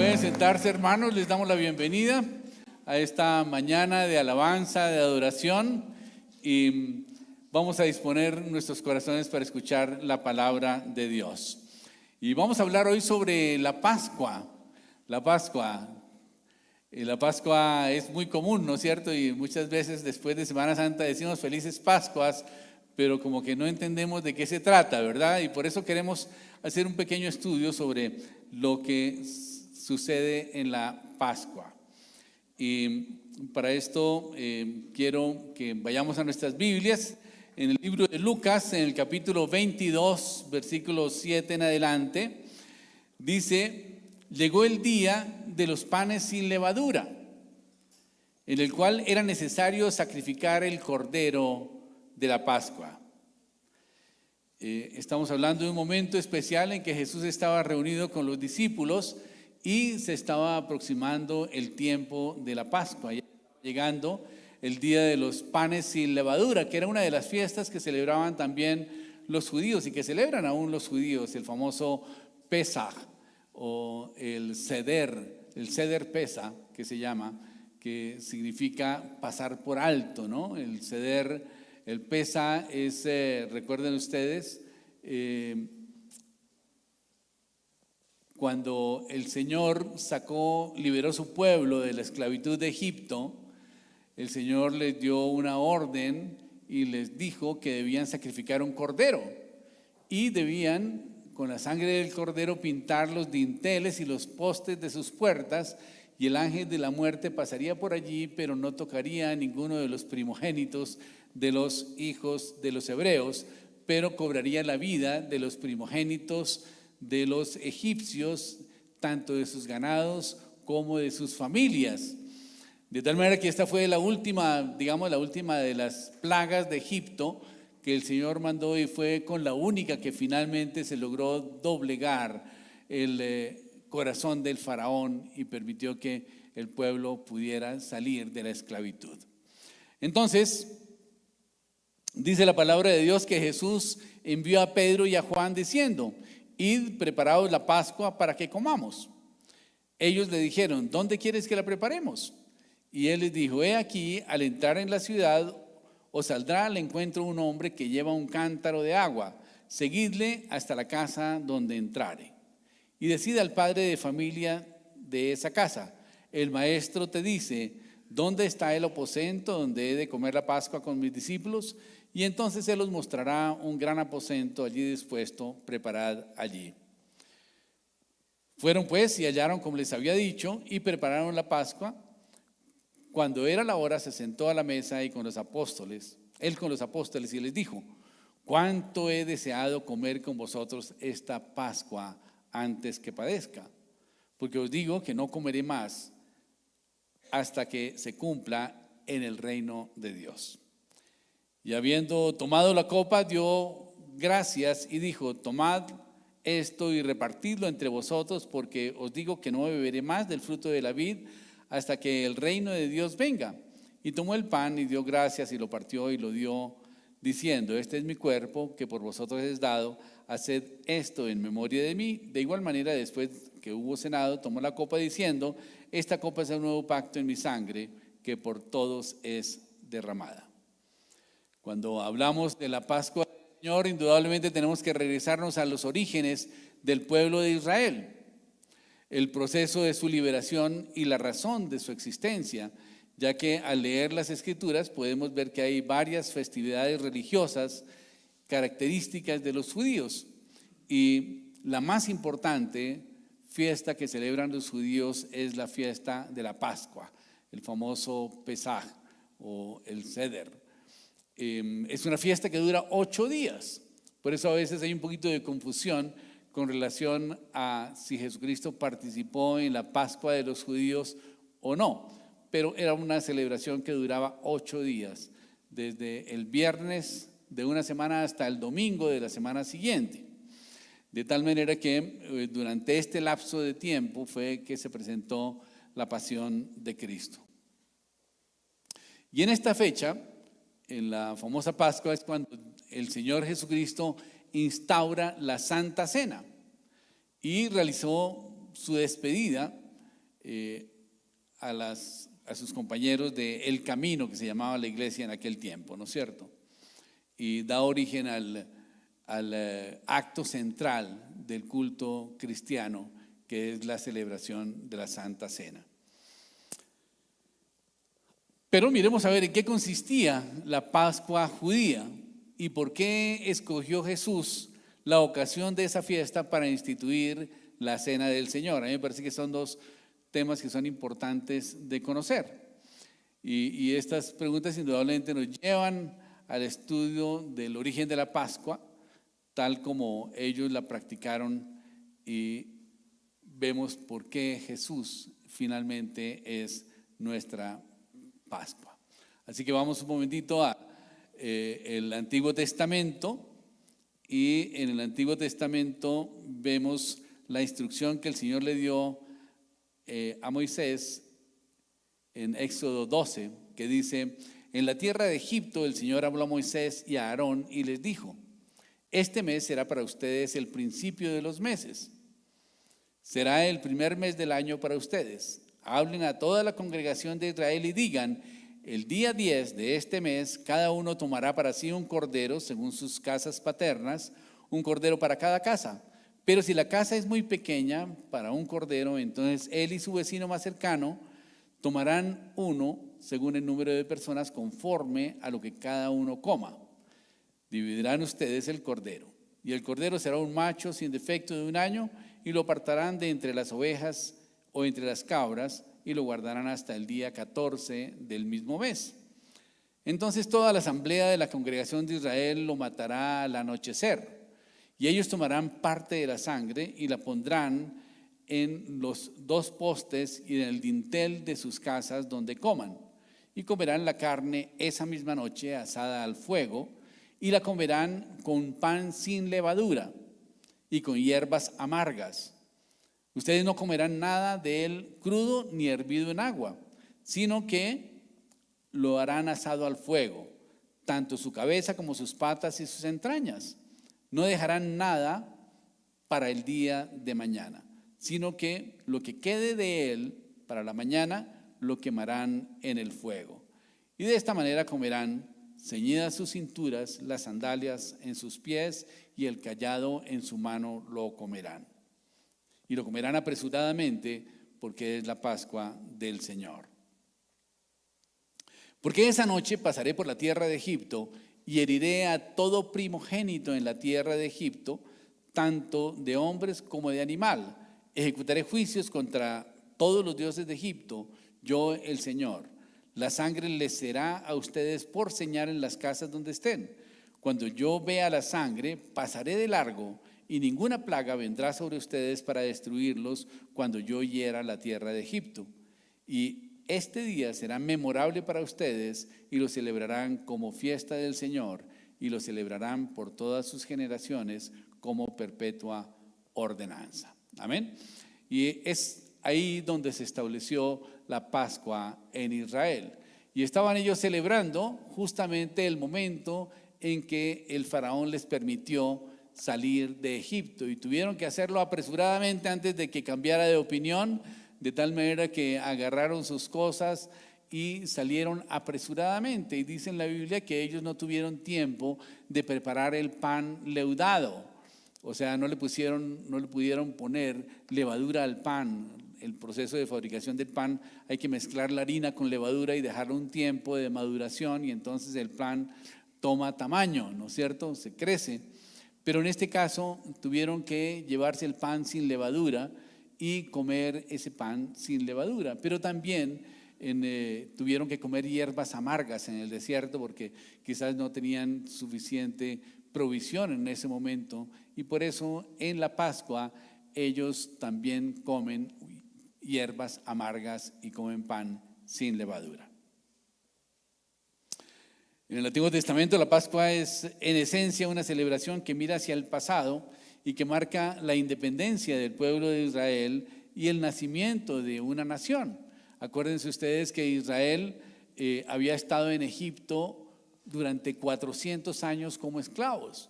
Pueden sentarse, hermanos, les damos la bienvenida a esta mañana de alabanza, de adoración, y vamos a disponer nuestros corazones para escuchar la palabra de Dios. Y vamos a hablar hoy sobre la Pascua. La Pascua es muy común, ¿no es cierto? Y muchas veces después de Semana Santa decimos felices Pascuas, pero como que no entendemos de qué se trata, ¿verdad? Y por eso queremos hacer un pequeño estudio sobre lo que sucede en la Pascua. Y para esto quiero que vayamos a nuestras Biblias. En el libro de Lucas, en el capítulo 22, versículo 7 en adelante, dice: llegó el día de los panes sin levadura, en el cual era necesario sacrificar el cordero de la Pascua. Estamos hablando de un momento especial en que Jesús estaba reunido con los discípulos y se estaba aproximando el tiempo de la Pascua, llegando el día de los panes sin levadura, que era una de las fiestas que celebraban también los judíos y que celebran aún los judíos, el famoso Pesaj o el Seder Pesaj, que se llama, que significa pasar por alto, ¿no? El Seder, el Pesaj es, recuerden ustedes, cuando el Señor liberó su pueblo de la esclavitud de Egipto, el Señor les dio una orden y les dijo que debían sacrificar un cordero y debían, con la sangre del cordero, pintar los dinteles y los postes de sus puertas, y el ángel de la muerte pasaría por allí, pero no tocaría a ninguno de los primogénitos de los hijos de los hebreos, pero cobraría la vida de los primogénitos de los egipcios, tanto de sus ganados como de sus familias. De tal manera que esta fue la última de las plagas de Egipto que el Señor mandó, y fue con la única que finalmente se logró doblegar el corazón del faraón y permitió que el pueblo pudiera salir de la esclavitud. Entonces, dice la palabra de Dios que Jesús envió a Pedro y a Juan diciendo: id, preparaos la Pascua para que comamos. Ellos le dijeron: ¿dónde quieres que la preparemos? Y él les dijo: he aquí, al entrar en la ciudad, os saldrá al encuentro un hombre que lleva un cántaro de agua. Seguidle hasta la casa donde entrare. Y decid al padre de familia de esa casa: el maestro te dice, ¿dónde está el aposento donde he de comer la Pascua con mis discípulos? Y entonces él os mostrará un gran aposento allí dispuesto, preparad allí. Fueron pues y hallaron como les había dicho, y prepararon la Pascua. Cuando era la hora, se sentó a la mesa él con los apóstoles, y les dijo: cuánto he deseado comer con vosotros esta Pascua antes que padezca, porque os digo que no comeré más hasta que se cumpla en el reino de Dios. Y habiendo tomado la copa, dio gracias y dijo: tomad esto y repartidlo entre vosotros, porque os digo que no beberé más del fruto de la vid hasta que el reino de Dios venga. Y tomó el pan y dio gracias y lo partió y lo dio, diciendo: este es mi cuerpo que por vosotros es dado, haced esto en memoria de mí. De igual manera, después que hubo cenado, tomó la copa diciendo: esta copa es el nuevo pacto en mi sangre, que por todos es derramada. Cuando hablamos de la Pascua del Señor, indudablemente tenemos que regresarnos a los orígenes del pueblo de Israel, el proceso de su liberación y la razón de su existencia, ya que al leer las Escrituras podemos ver que hay varias festividades religiosas características de los judíos, y la más importante fiesta que celebran los judíos es la fiesta de la Pascua, el famoso Pesaj o el Seder. Es una fiesta que dura 8 días, por eso a veces hay un poquito de confusión con relación a si Jesucristo participó en la Pascua de los judíos o no, pero era una celebración que duraba 8 días, desde el viernes de una semana hasta el domingo de la semana siguiente, de tal manera que durante este lapso de tiempo fue que se presentó la pasión de Cristo. Y en esta fecha, en la famosa Pascua, es cuando el Señor Jesucristo instaura la Santa Cena y realizó su despedida a sus compañeros de El Camino, que se llamaba la iglesia en aquel tiempo, ¿no es cierto? Y da origen al acto central del culto cristiano, que es la celebración de la Santa Cena. Pero miremos a ver en qué consistía la Pascua judía y por qué escogió Jesús la ocasión de esa fiesta para instituir la Cena del Señor. A mí me parece que son dos temas que son importantes de conocer. Y estas preguntas indudablemente nos llevan al estudio del origen de la Pascua, tal como ellos la practicaron, y vemos por qué Jesús finalmente es nuestra Pascua. Así que vamos un momentito a el Antiguo Testamento, y en el Antiguo Testamento vemos la instrucción que el Señor le dio a Moisés en Éxodo 12, que dice: en la tierra de Egipto el Señor habló a Moisés y a Aarón y les dijo: este mes será para ustedes el principio de los meses, será el primer mes del año para ustedes. Hablen a toda la congregación de Israel y digan: el día 10 de este mes cada uno tomará para sí un cordero según sus casas paternas, un cordero para cada casa. Pero si la casa es muy pequeña para un cordero, entonces él y su vecino más cercano tomarán uno según el número de personas, conforme a lo que cada uno coma. Dividirán ustedes el cordero, y el cordero será un macho sin defecto de 1 año, y lo apartarán de entre las ovejas o entre las cabras, y lo guardarán hasta el día 14 del mismo mes. Entonces toda la asamblea de la congregación de Israel lo matará al anochecer, y ellos tomarán parte de la sangre y la pondrán en los 2 postes y en el dintel de sus casas donde coman, y comerán la carne esa misma noche asada al fuego, y la comerán con pan sin levadura y con hierbas amargas. Ustedes no comerán nada de él crudo ni hervido en agua, sino que lo harán asado al fuego, tanto su cabeza como sus patas y sus entrañas. No dejarán nada para el día de mañana, sino que lo que quede de él para la mañana lo quemarán en el fuego. Y de esta manera comerán, ceñidas sus cinturas, las sandalias en sus pies y el cayado en su mano lo comerán. Y lo comerán apresuradamente, porque es la Pascua del Señor. Porque esa noche pasaré por la tierra de Egipto y heriré a todo primogénito en la tierra de Egipto, tanto de hombres como de animal. Ejecutaré juicios contra todos los dioses de Egipto, yo el Señor. La sangre les será a ustedes por señal en las casas donde estén. Cuando yo vea la sangre, pasaré de largo, y ninguna plaga vendrá sobre ustedes para destruirlos cuando yo hiera la tierra de Egipto. Y este día será memorable para ustedes, y lo celebrarán como fiesta del Señor, y lo celebrarán por todas sus generaciones como perpetua ordenanza. Amén. Y es ahí donde se estableció la Pascua en Israel. Y estaban ellos celebrando justamente el momento en que el faraón les permitió salir de Egipto, y tuvieron que hacerlo apresuradamente antes de que cambiara de opinión, de tal manera que agarraron sus cosas y salieron apresuradamente. Y dice en la Biblia que ellos no tuvieron tiempo de preparar el pan leudado, o sea, no le pudieron poner levadura al pan. El proceso de fabricación del pan, hay que mezclar la harina con levadura y dejarlo un tiempo de maduración, y entonces el pan toma tamaño, ¿no es cierto? Se crece. Pero en este caso tuvieron que llevarse el pan sin levadura y comer ese pan sin levadura. Pero también tuvieron que comer hierbas amargas en el desierto, porque quizás no tenían suficiente provisión en ese momento, y por eso en la Pascua ellos también comen hierbas amargas y comen pan sin levadura. En el Antiguo Testamento la Pascua es en esencia una celebración que mira hacia el pasado y que marca la independencia del pueblo de Israel y el nacimiento de una nación. Acuérdense ustedes que Israel había estado en Egipto durante 400 años como esclavos,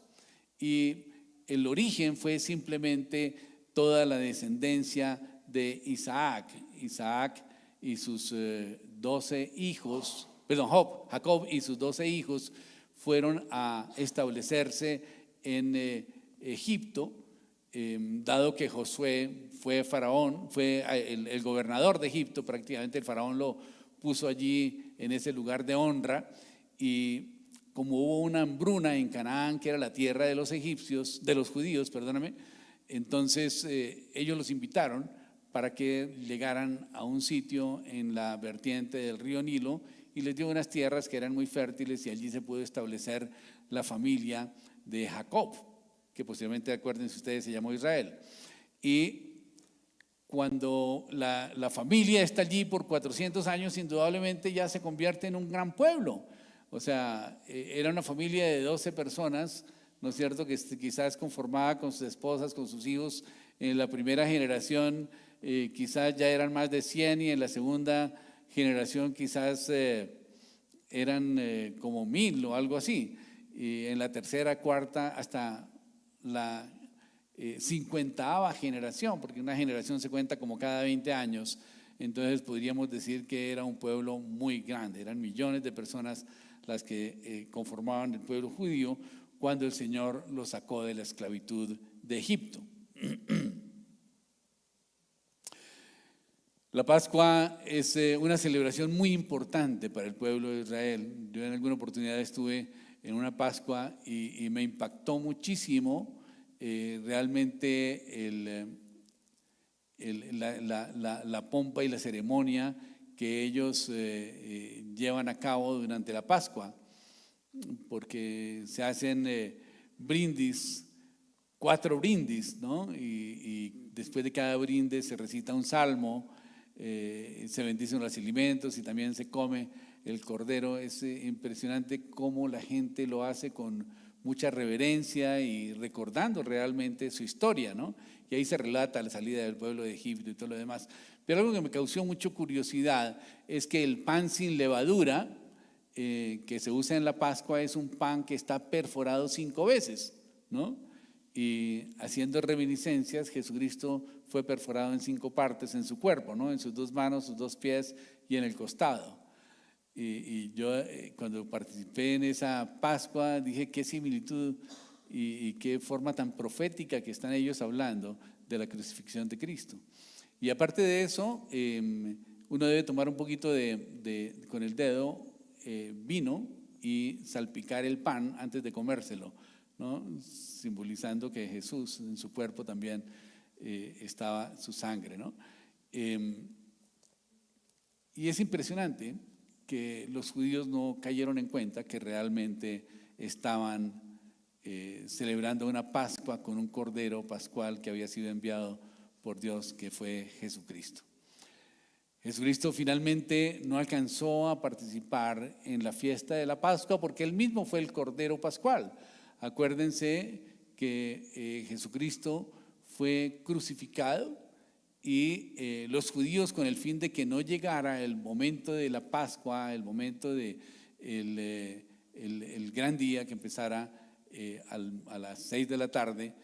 y el origen fue simplemente toda la descendencia de Isaac. Isaac y sus 12 hijos, perdón, Jacob y sus 12 hijos fueron a establecerse en Egipto, dado que Josué fue faraón, fue el gobernador de Egipto, prácticamente el faraón lo puso allí en ese lugar de honra. Y como hubo una hambruna en Canaán, que era la tierra de los egipcios, de los judíos, perdóname, entonces ellos los invitaron para que llegaran a un sitio en la vertiente del río Nilo y les dio unas tierras que eran muy fértiles y allí se pudo establecer la familia de Jacob, que posteriormente, acuérdense ustedes, se llamó Israel. Y cuando la familia está allí por 400 años, indudablemente ya se convierte en un gran pueblo. O sea, era una familia de 12 personas, ¿no es cierto?, que quizás conformada con sus esposas, con sus hijos. En la primera generación quizás ya eran más de 100 y en la segunda generación quizás eran como 1000 o algo así. Y en la tercera, cuarta, hasta la 50ª generación, porque una generación se cuenta como cada 20 años. Entonces podríamos decir que era un pueblo muy grande, eran millones de personas las que conformaban el pueblo judío cuando el Señor los sacó de la esclavitud de Egipto. La Pascua es una celebración muy importante para el pueblo de Israel. Yo en alguna oportunidad estuve en una Pascua y me impactó muchísimo realmente la pompa y la ceremonia que ellos llevan a cabo durante la Pascua, porque se hacen brindis, 4 brindis, ¿no? Y después de cada brindis se recita un salmo, se bendicen los alimentos y también se come el cordero. Es impresionante cómo la gente lo hace con mucha reverencia y recordando realmente su historia, ¿no? Y ahí se relata la salida del pueblo de Egipto y todo lo demás. Pero algo que me causó mucha curiosidad es que el pan sin levadura que se usa en la Pascua es un pan que está perforado 5 veces, ¿no? Y haciendo reminiscencias, Jesucristo fue perforado en 5 partes en su cuerpo, ¿no? En sus 2 manos, sus 2 pies y en el costado. Y yo cuando participé en esa Pascua dije qué similitud y qué forma tan profética que están ellos hablando de la crucifixión de Cristo. Y aparte de eso, uno debe tomar un poquito con el dedo vino y salpicar el pan antes de comérselo, ¿no? Simbolizando que Jesús en su cuerpo también estaba su sangre, ¿no? Y es impresionante que los judíos no cayeron en cuenta que realmente estaban celebrando una Pascua con un cordero pascual que había sido enviado por Dios, que fue Jesucristo. Jesucristo finalmente no alcanzó a participar en la fiesta de la Pascua porque él mismo fue el cordero pascual. Acuérdense que Jesucristo fue crucificado y los judíos, con el fin de que no llegara el momento de la Pascua, el momento de el gran día que empezara a las 6 de la tarde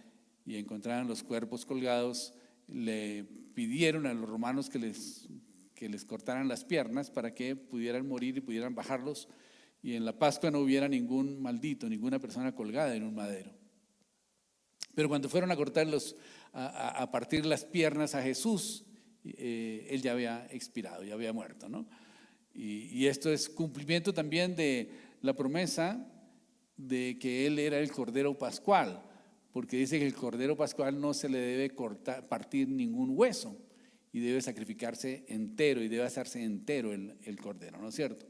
y encontraran los cuerpos colgados, le pidieron a los romanos que les cortaran las piernas para que pudieran morir y pudieran bajarlos, y en la Pascua no hubiera ningún maldito, ninguna persona colgada en un madero. Pero cuando fueron a cortarlos, a partir las piernas a Jesús, él ya había expirado, ya había muerto, ¿no? Y esto es cumplimiento también de la promesa de que él era el Cordero Pascual, porque dice que el Cordero Pascual no se le debe partir ningún hueso y debe sacrificarse entero y debe hacerse entero el Cordero, ¿no es cierto?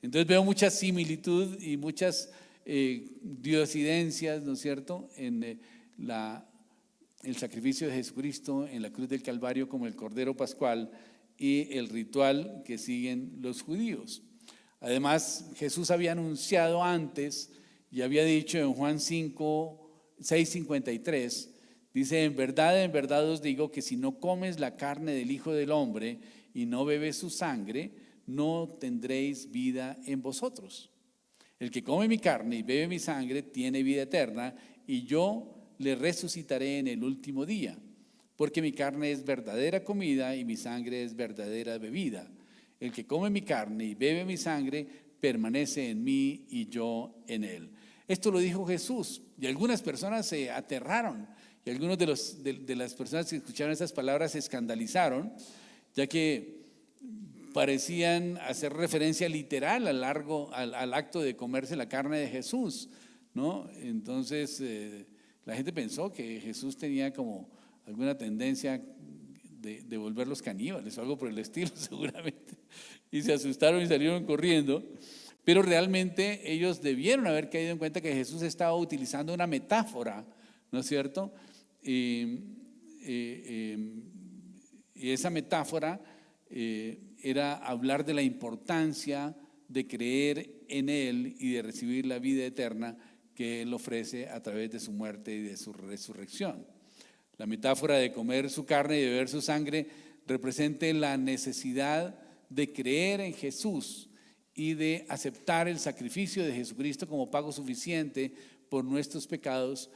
Entonces veo mucha similitud y muchas diosidencias, ¿no es cierto?, en el sacrificio de Jesucristo en la cruz del Calvario como el Cordero Pascual y el ritual que siguen los judíos. Además, Jesús había anunciado antes y había dicho en Juan 6:53, dice: en verdad os digo que si no comes la carne del Hijo del Hombre y no bebes su sangre, no tendréis vida en vosotros. El que come mi carne y bebe mi sangre tiene vida eterna, y yo le resucitaré en el último día, porque mi carne es verdadera comida y mi sangre es verdadera bebida. El que come mi carne y bebe mi sangre permanece en mí y yo en él. Esto lo dijo Jesús y algunas personas se aterraron y algunos de las personas que escucharon esas palabras se escandalizaron, ya que parecían hacer referencia literal al acto de comerse la carne de Jesús, ¿no? Entonces la gente pensó que Jesús tenía como alguna tendencia de volverlos caníbales o algo por el estilo seguramente, y se asustaron y salieron corriendo. Pero realmente ellos debieron haber caído en cuenta que Jesús estaba utilizando una metáfora, ¿no es cierto? Y esa metáfora era hablar de la importancia de creer en Él y de recibir la vida eterna que Él ofrece a través de su muerte y de su resurrección. La metáfora de comer su carne y beber su sangre representa la necesidad de creer en Jesús y de aceptar el sacrificio de Jesucristo como pago suficiente por nuestros pecados,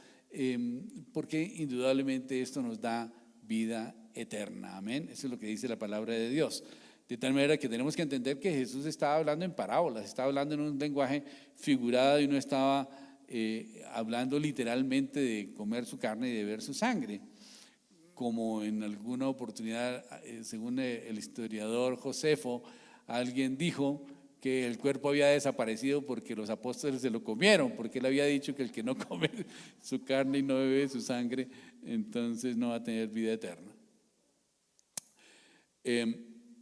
porque indudablemente esto nos da vida eterna. Amén. Eso es lo que dice la palabra de Dios. De tal manera que tenemos que entender que Jesús estaba hablando en parábolas, estaba hablando en un lenguaje figurado y no estaba hablando literalmente de comer su carne y de beber su sangre, como en alguna oportunidad, según el historiador Josefo, alguien dijo que el cuerpo había desaparecido porque los apóstoles se lo comieron, porque él había dicho que el que no come su carne y no bebe su sangre, entonces no va a tener vida eterna.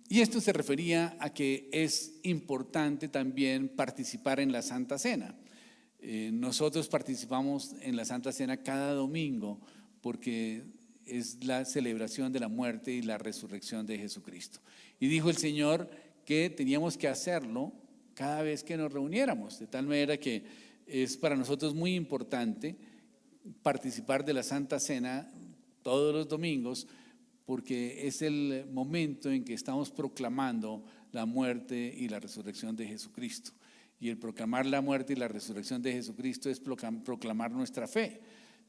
Y esto se refería a que es importante también participar en la Santa Cena. Nosotros participamos en la Santa Cena cada domingo porque es la celebración de la muerte y la resurrección de Jesucristo. Y dijo el Señor que teníamos que hacerlo cada vez que nos reuniéramos, de tal manera que es para nosotros muy importante participar de la Santa Cena todos los domingos, porque es el momento en que estamos proclamando la muerte y la resurrección de Jesucristo. Y el proclamar la muerte y la resurrección de Jesucristo es proclamar nuestra fe.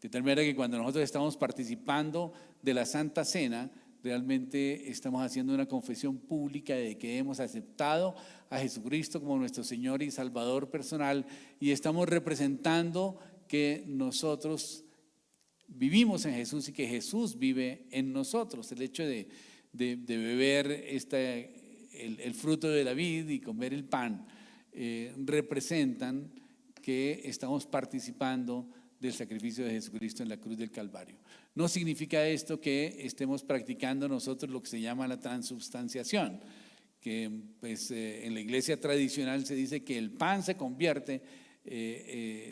De tal manera que cuando nosotros estamos participando de la Santa Cena, realmente estamos haciendo una confesión pública de que hemos aceptado a Jesucristo como nuestro Señor y Salvador personal, y estamos representando que nosotros vivimos en Jesús y que Jesús vive en nosotros. El hecho de beber el fruto de la vid y comer el pan representan que estamos participando del sacrificio de Jesucristo en la cruz del Calvario. No significa esto que estemos practicando nosotros lo que se llama la transubstanciación, que pues, en la iglesia tradicional se dice que el pan se convierte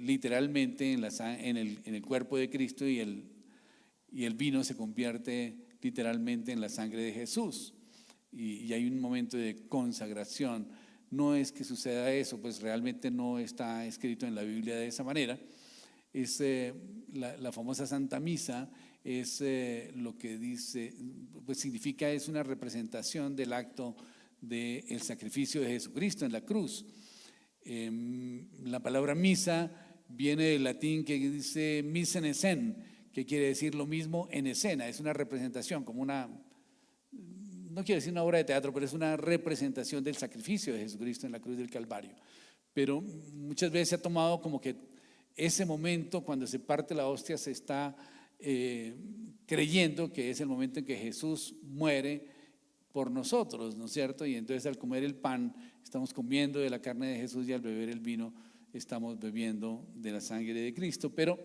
literalmente en el cuerpo de Cristo y el vino se convierte literalmente en la sangre de Jesús, y hay un momento de consagración. No es que suceda eso, pues realmente no está escrito en la Biblia de esa manera. Es la famosa Santa Misa, es lo que dice, pues significa, es una representación del acto del sacrificio de Jesucristo en la cruz. La palabra misa viene del latín que dice misa en escena, que quiere decir lo mismo en escena, es una representación, como una, no quiero decir una obra de teatro, pero es una representación del sacrificio de Jesucristo en la cruz del Calvario. Pero muchas veces se ha tomado como que ese momento cuando se parte la hostia se está creyendo que es el momento en que Jesús muere por nosotros, ¿no es cierto? Y entonces al comer el pan estamos comiendo de la carne de Jesús y al beber el vino estamos bebiendo de la sangre de Cristo. Pero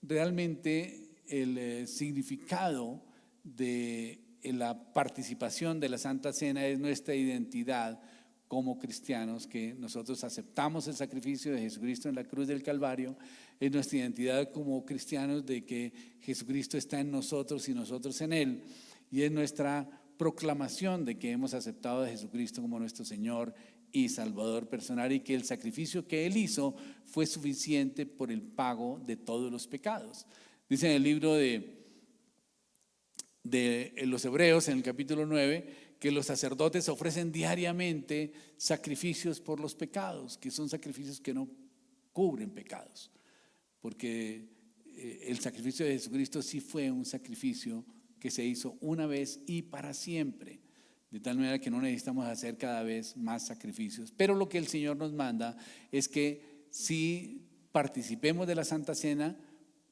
realmente el significado de la participación de la Santa Cena es nuestra identidad como cristianos, que nosotros aceptamos el sacrificio de Jesucristo en la cruz del Calvario. Es nuestra identidad como cristianos de que Jesucristo está en nosotros y nosotros en Él, y es nuestra proclamación de que hemos aceptado a Jesucristo como nuestro Señor y Salvador personal, y que el sacrificio que Él hizo fue suficiente por el pago de todos los pecados. Dice en el libro de los Hebreos, en el capítulo 9, que los sacerdotes ofrecen diariamente sacrificios por los pecados, que son sacrificios que no cubren pecados, porque el sacrificio de Jesucristo sí fue un sacrificio que se hizo una vez y para siempre. De tal manera que no necesitamos hacer cada vez más sacrificios. Pero lo que el Señor nos manda es que sí participemos de la Santa Cena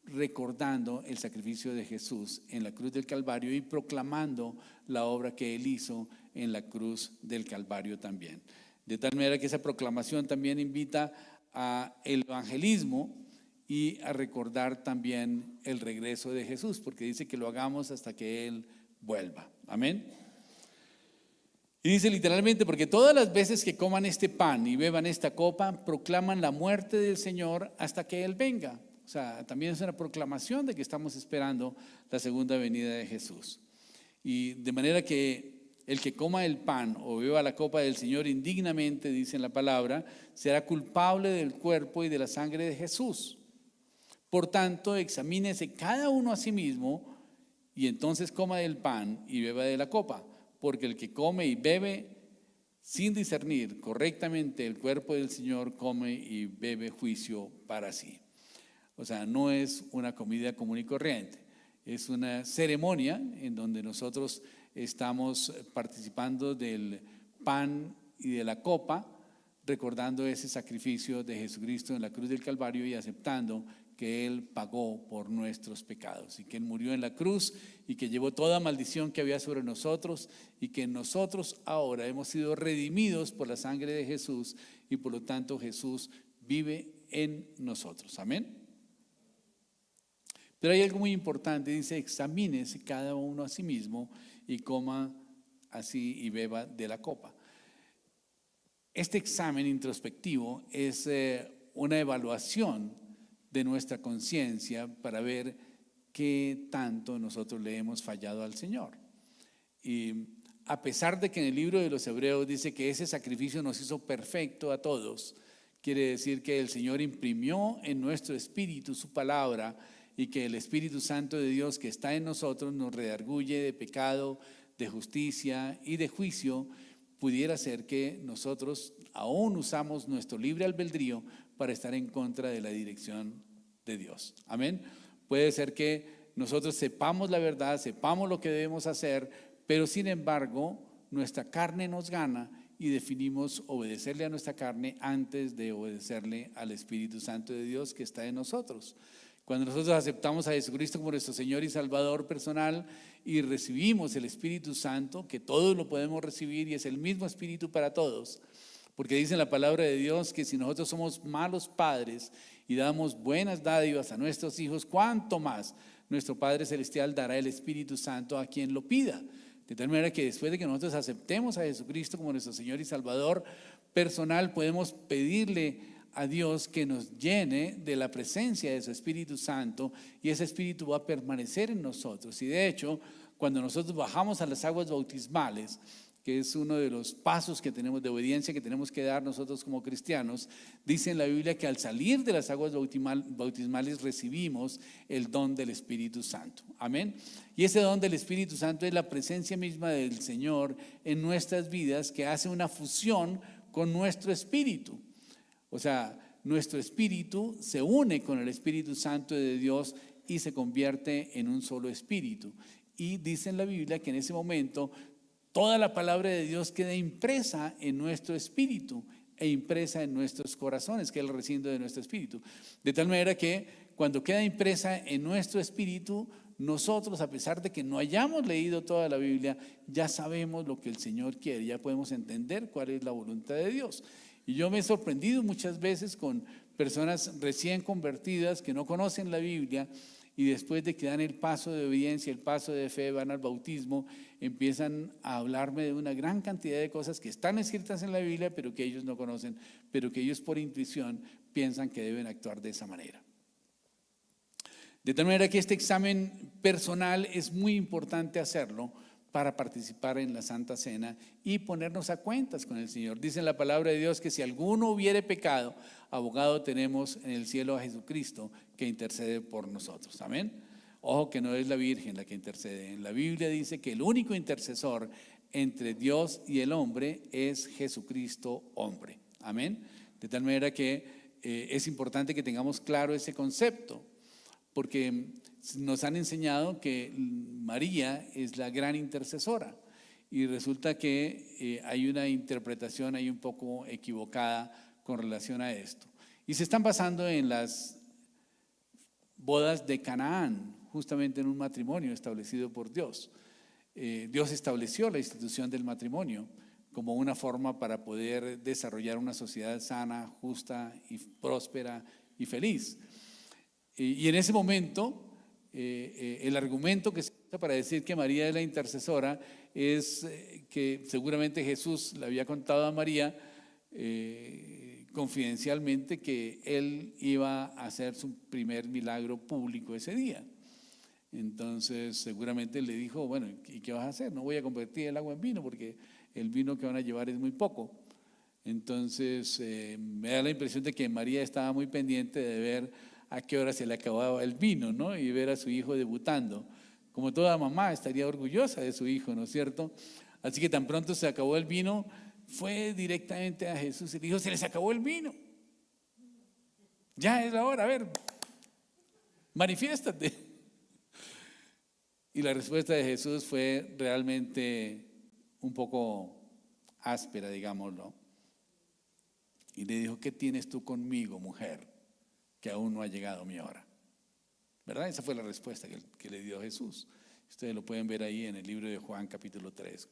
recordando el sacrificio de Jesús en la cruz del Calvario y proclamando la obra que Él hizo en la cruz del Calvario también. De tal manera que esa proclamación también invita al evangelismo y a recordar también el regreso de Jesús, porque dice que lo hagamos hasta que Él vuelva. Amén. Y dice literalmente, porque todas las veces que coman este pan y beban esta copa, proclaman la muerte del Señor hasta que Él venga. O sea, también es una proclamación de que estamos esperando la segunda venida de Jesús. Y de manera que el que coma el pan o beba la copa del Señor indignamente, dice en la palabra, será culpable del cuerpo y de la sangre de Jesús. Por tanto, examínese cada uno a sí mismo y entonces coma del pan y beba de la copa. Porque el que come y bebe sin discernir correctamente el cuerpo del Señor, come y bebe juicio para sí. O sea, no es una comida común y corriente, es una ceremonia en donde nosotros estamos participando del pan y de la copa, recordando ese sacrificio de Jesucristo en la cruz del Calvario y aceptando que Él pagó por nuestros pecados y que Él murió en la cruz y que llevó toda maldición que había sobre nosotros y que nosotros ahora hemos sido redimidos por la sangre de Jesús y por lo tanto Jesús vive en nosotros. Amén. Pero hay algo muy importante, dice, examínese cada uno a sí mismo y coma así y beba de la copa. Este examen introspectivo es una evaluación de nuestra conciencia para ver qué tanto nosotros le hemos fallado al Señor. Y a pesar de que en el libro de los Hebreos dice que ese sacrificio nos hizo perfecto a todos, quiere decir que el Señor imprimió en nuestro espíritu su palabra y que el Espíritu Santo de Dios que está en nosotros nos redarguye de pecado, de justicia y de juicio. Pudiera ser que nosotros aún usamos nuestro libre albedrío para estar en contra de la dirección de Dios. Amén. Puede ser que nosotros sepamos la verdad, sepamos lo que debemos hacer, pero sin embargo nuestra carne nos gana y definimos obedecerle a nuestra carne antes de obedecerle al Espíritu Santo de Dios que está en nosotros. Cuando nosotros aceptamos a Jesucristo como nuestro Señor y Salvador personal y recibimos el Espíritu Santo, que todos lo podemos recibir y es el mismo Espíritu para todos, porque dice en la palabra de Dios que si nosotros somos malos padres y damos buenas dádivas a nuestros hijos, ¿cuánto más nuestro Padre Celestial dará el Espíritu Santo a quien lo pida? De tal manera que después de que nosotros aceptemos a Jesucristo como nuestro Señor y Salvador personal, podemos pedirle a Dios que nos llene de la presencia de su Espíritu Santo y ese Espíritu va a permanecer en nosotros. Y de hecho, cuando nosotros bajamos a las aguas bautismales, que es uno de los pasos que tenemos de obediencia que tenemos que dar nosotros como cristianos, dice en la Biblia que al salir de las aguas bautismales recibimos el don del Espíritu Santo. Amén. Y ese don del Espíritu Santo es la presencia misma del Señor en nuestras vidas que hace una fusión con nuestro espíritu. O sea, nuestro espíritu se une con el Espíritu Santo de Dios y se convierte en un solo espíritu. Y dice en la Biblia que en ese momento toda la palabra de Dios queda impresa en nuestro espíritu e impresa en nuestros corazones, que es el recinto de nuestro espíritu. De tal manera que cuando queda impresa en nuestro espíritu, nosotros, a pesar de que no hayamos leído toda la Biblia, ya sabemos lo que el Señor quiere, ya podemos entender cuál es la voluntad de Dios. Y yo me he sorprendido muchas veces con personas recién convertidas que no conocen la Biblia y después de que dan el paso de obediencia, el paso de fe, van al bautismo, empiezan a hablarme de una gran cantidad de cosas que están escritas en la Biblia, pero que ellos no conocen, pero que ellos por intuición piensan que deben actuar de esa manera. De tal manera que este examen personal es muy importante hacerlo para participar en la Santa Cena y ponernos a cuentas con el Señor. Dice en la palabra de Dios que si alguno hubiere pecado, abogado tenemos en el cielo a Jesucristo que intercede por nosotros. Amén. Ojo que no es la Virgen la que intercede. En la Biblia dice que el único intercesor entre Dios y el hombre es Jesucristo hombre. Amén. De tal manera que es importante que tengamos claro ese concepto, porque nos han enseñado que María es la gran intercesora. Y resulta que hay una interpretación ahí un poco equivocada con relación a esto. Y se están basando en las bodas de Canaán, justamente en un matrimonio establecido por Dios. Dios estableció la institución del matrimonio como una forma para poder desarrollar una sociedad sana, justa y próspera y feliz. Y en ese momento, el argumento que se usa para decir que María es la intercesora es que seguramente Jesús le había contado a María confidencialmente que él iba a hacer su primer milagro público ese día. Entonces seguramente le dijo, bueno, ¿y qué vas a hacer? No voy a convertir el agua en vino porque el vino que van a llevar es muy poco. Entonces me da la impresión de que María estaba muy pendiente de ver a qué hora se le acababa el vino, ¿no? Y ver a su hijo debutando. Como toda mamá estaría orgullosa de su hijo, ¿no es cierto? Así que tan pronto se acabó el vino, fue directamente a Jesús y le dijo, se les acabó el vino. Ya es la hora, a ver, manifiéstate. Y la respuesta de Jesús fue realmente un poco áspera, digámoslo. Y le dijo, ¿qué tienes tú conmigo, mujer? Que aún no ha llegado mi hora. ¿Verdad? Esa fue la respuesta que le dio Jesús. Ustedes lo pueden ver ahí en el libro de Juan capítulo 3.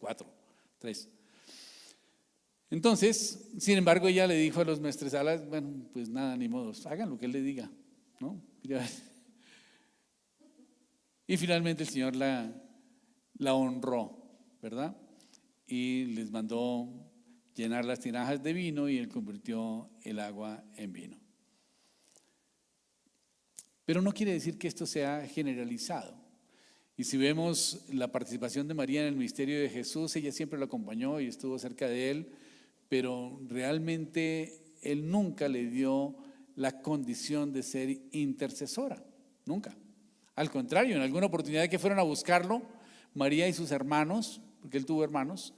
Entonces, sin embargo, ella le dijo a los maestresalas, bueno, pues nada, ni modos, hagan lo que él le diga, ¿no? Y finalmente el Señor la honró, ¿verdad? Y les mandó llenar las tinajas de vino y él convirtió el agua en vino. Pero no quiere decir que esto sea generalizado. Y si vemos la participación de María en el misterio de Jesús, ella siempre lo acompañó y estuvo cerca de él, pero realmente él nunca le dio la condición de ser intercesora, nunca. Al contrario, en alguna oportunidad que fueron a buscarlo, María y sus hermanos, porque él tuvo hermanos,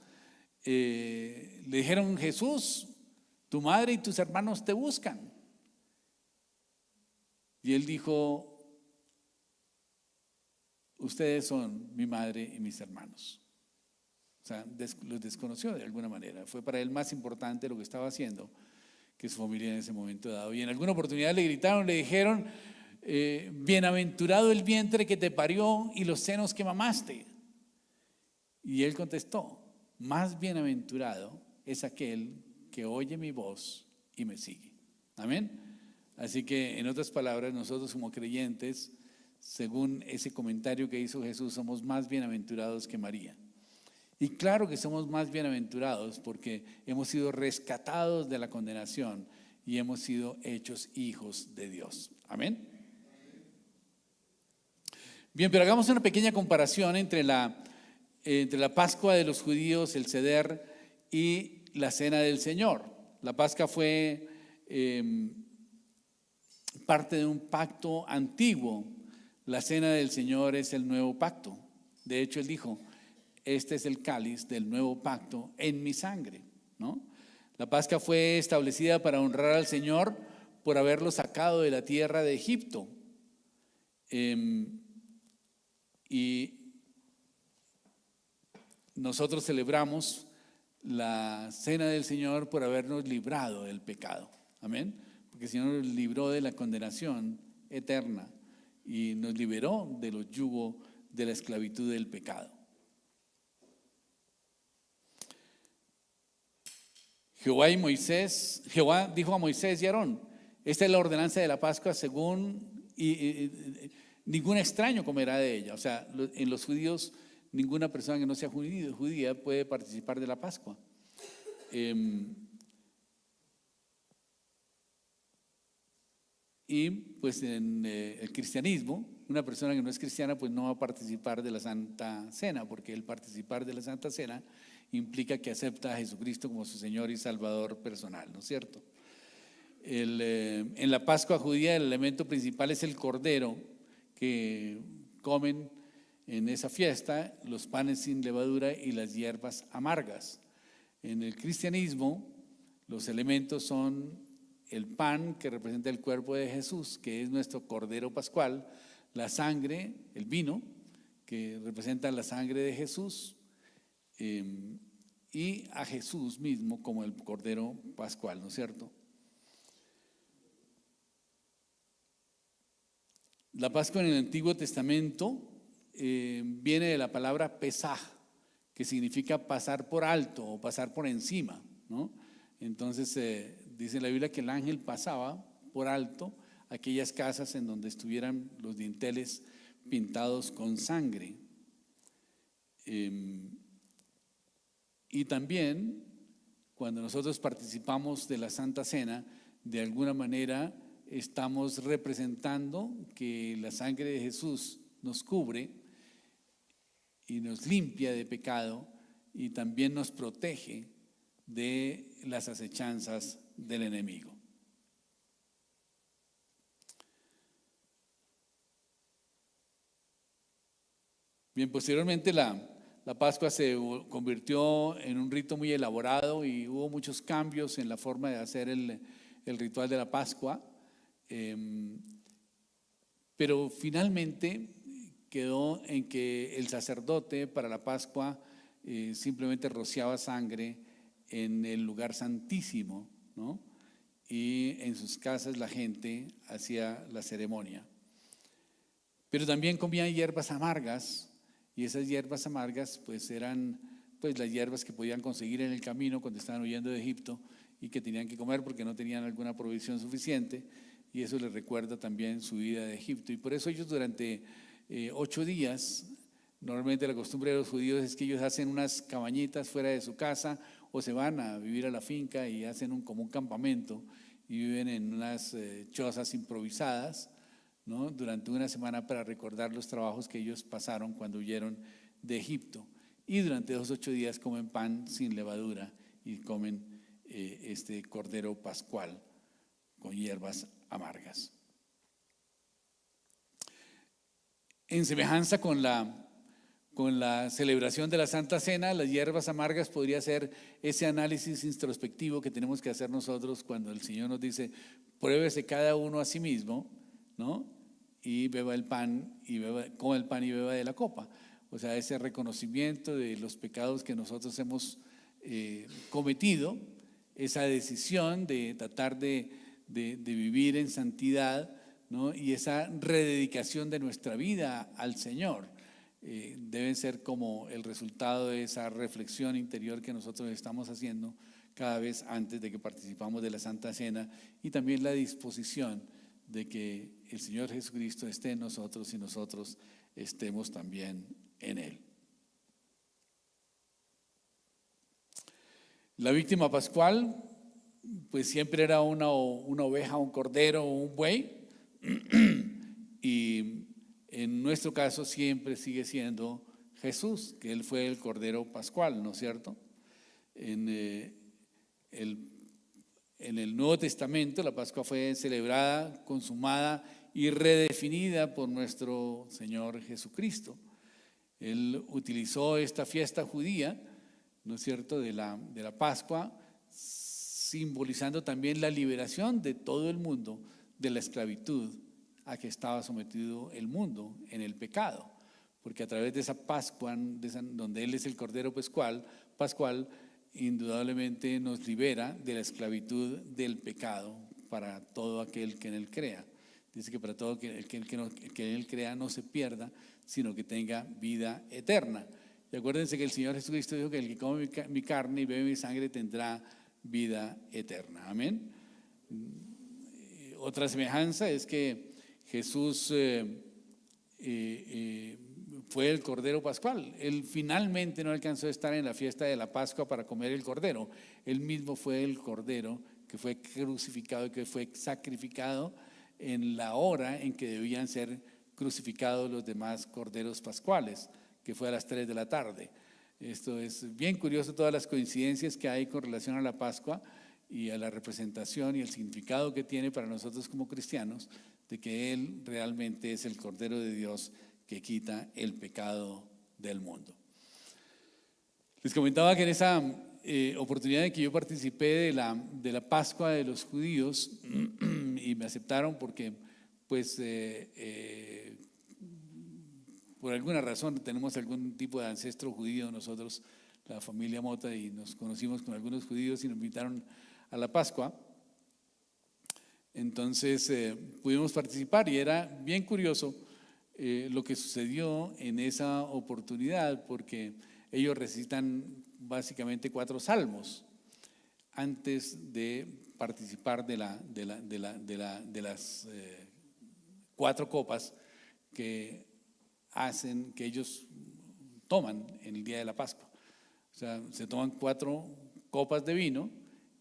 le dijeron, Jesús, tu madre y tus hermanos te buscan. Y él dijo, ustedes son mi madre y mis hermanos. O sea, los desconoció de alguna manera. Fue para él más importante lo que estaba haciendo que su familia en ese momento dado. Y en alguna oportunidad le gritaron, le dijeron, bienaventurado el vientre que te parió y los senos que mamaste. Y él contestó, más bienaventurado es aquel que oye mi voz y me sigue. Amén. Así que, en otras palabras, nosotros como creyentes, según ese comentario que hizo Jesús, somos más bienaventurados que María. Y claro que somos más bienaventurados porque hemos sido rescatados de la condenación y hemos sido hechos hijos de Dios. Amén. Bien, pero hagamos una pequeña comparación entre la Pascua de los judíos, el Seder, y la Cena del Señor. La Pascua fue parte de un pacto antiguo. La Cena del Señor es el nuevo pacto. De hecho, él dijo, este es el cáliz del nuevo pacto en mi sangre, ¿no? La Pascua fue establecida para honrar al Señor por haberlo sacado de la tierra de Egipto. Y nosotros celebramos la Cena del Señor por habernos librado del pecado. Amén. Porque el Señor nos libró de la condenación eterna y nos liberó de los yugos de la esclavitud del pecado. Jehová dijo a Moisés y Aarón, esta es la ordenanza de la Pascua según, ningún extraño comerá de ella. O sea, en los judíos, ninguna persona que no sea judía puede participar de la Pascua. Y pues en el cristianismo, una persona que no es cristiana pues no va a participar de la Santa Cena, porque el participar de la Santa Cena implica que acepta a Jesucristo como su Señor y Salvador personal, ¿no es cierto? En la Pascua judía el elemento principal es el cordero que comen en esa fiesta, los panes sin levadura y las hierbas amargas. En el cristianismo los elementos son el pan que representa el cuerpo de Jesús, que es nuestro cordero pascual, la sangre, el vino, que representa la sangre de Jesús, y a Jesús mismo como el Cordero Pascual, ¿no es cierto? La Pascua en el Antiguo Testamento viene de la palabra pesaj, que significa pasar por alto o pasar por encima, ¿no? Entonces dice la Biblia que el ángel pasaba por alto aquellas casas en donde estuvieran los dinteles pintados con sangre. Y también cuando nosotros participamos de la Santa Cena, de alguna manera estamos representando que la sangre de Jesús nos cubre y nos limpia de pecado y también nos protege de las acechanzas del enemigo. Bien, posteriormente la Pascua se convirtió en un rito muy elaborado y hubo muchos cambios en la forma de hacer el ritual de la Pascua, pero finalmente quedó en que el sacerdote para la Pascua simplemente rociaba sangre en el lugar santísimo, ¿no? Y en sus casas la gente hacía la ceremonia. Pero también comían hierbas amargas, y esas hierbas amargas pues eran pues las hierbas que podían conseguir en el camino cuando estaban huyendo de Egipto y que tenían que comer porque no tenían alguna provisión suficiente, y eso les recuerda también su vida de Egipto. Y por eso ellos durante 8 días, normalmente la costumbre de los judíos es que ellos hacen unas cabañitas fuera de su casa o se van a vivir a la finca y hacen como un campamento y viven en unas chozas improvisadas, ¿no? Durante una semana para recordar los trabajos que ellos pasaron cuando huyeron de Egipto. Y durante esos 8 días comen pan sin levadura y comen este cordero pascual con hierbas amargas. En semejanza con la celebración de la Santa Cena, las hierbas amargas podría ser ese análisis introspectivo que tenemos que hacer nosotros cuando el Señor nos dice: pruébese cada uno a sí mismo, ¿no? Y beba el pan coma el pan y beba de la copa. O sea, ese reconocimiento de los pecados que nosotros hemos cometido, esa decisión de tratar de vivir en santidad, ¿no? Y esa rededicación de nuestra vida al Señor deben ser como el resultado de esa reflexión interior que nosotros estamos haciendo cada vez antes de que participamos de la Santa Cena, y también la disposición de que el Señor Jesucristo esté en nosotros y nosotros estemos también en Él. La víctima pascual pues siempre era una oveja, un cordero o un buey, y en nuestro caso siempre sigue siendo Jesús, que Él fue el cordero pascual, ¿no es cierto? En el Nuevo Testamento la Pascua fue celebrada, consumada y redefinida por nuestro Señor Jesucristo. Él utilizó esta fiesta judía, ¿no es cierto?, de la Pascua, simbolizando también la liberación de todo el mundo de la esclavitud a que estaba sometido el mundo en el pecado, porque a través de esa Pascua, donde Él es el Cordero Pascual, indudablemente nos libera de la esclavitud del pecado para todo aquel que en Él crea. Dice que para todo aquel que en Él crea no se pierda, sino que tenga vida eterna. Y acuérdense que el Señor Jesucristo dijo que el que come mi carne y bebe mi sangre tendrá vida eterna. Amén. Otra semejanza es que Jesús fue el Cordero Pascual. Él finalmente no alcanzó a estar en la fiesta de la Pascua para comer el Cordero. Él mismo fue el Cordero que fue crucificado y que fue sacrificado en la hora en que debían ser crucificados los demás corderos pascuales, que fue a las 3 de la tarde. Esto es bien curioso, todas las coincidencias que hay con relación a la Pascua y a la representación y el significado que tiene para nosotros como cristianos, de que Él realmente es el Cordero de Dios que quita el pecado del mundo. Les comentaba que en esa oportunidad en que yo participé de la Pascua de los judíos y me aceptaron porque pues por alguna razón tenemos algún tipo de ancestro judío nosotros, la familia Mota, y nos conocimos con algunos judíos y nos invitaron a la Pascua. Entonces pudimos participar y era bien curioso lo que sucedió en esa oportunidad, porque ellos recitan básicamente 4 salmos antes de participar de las 4 copas que hacen, que ellos toman en el día de la Pascua. O sea, se toman 4 copas de vino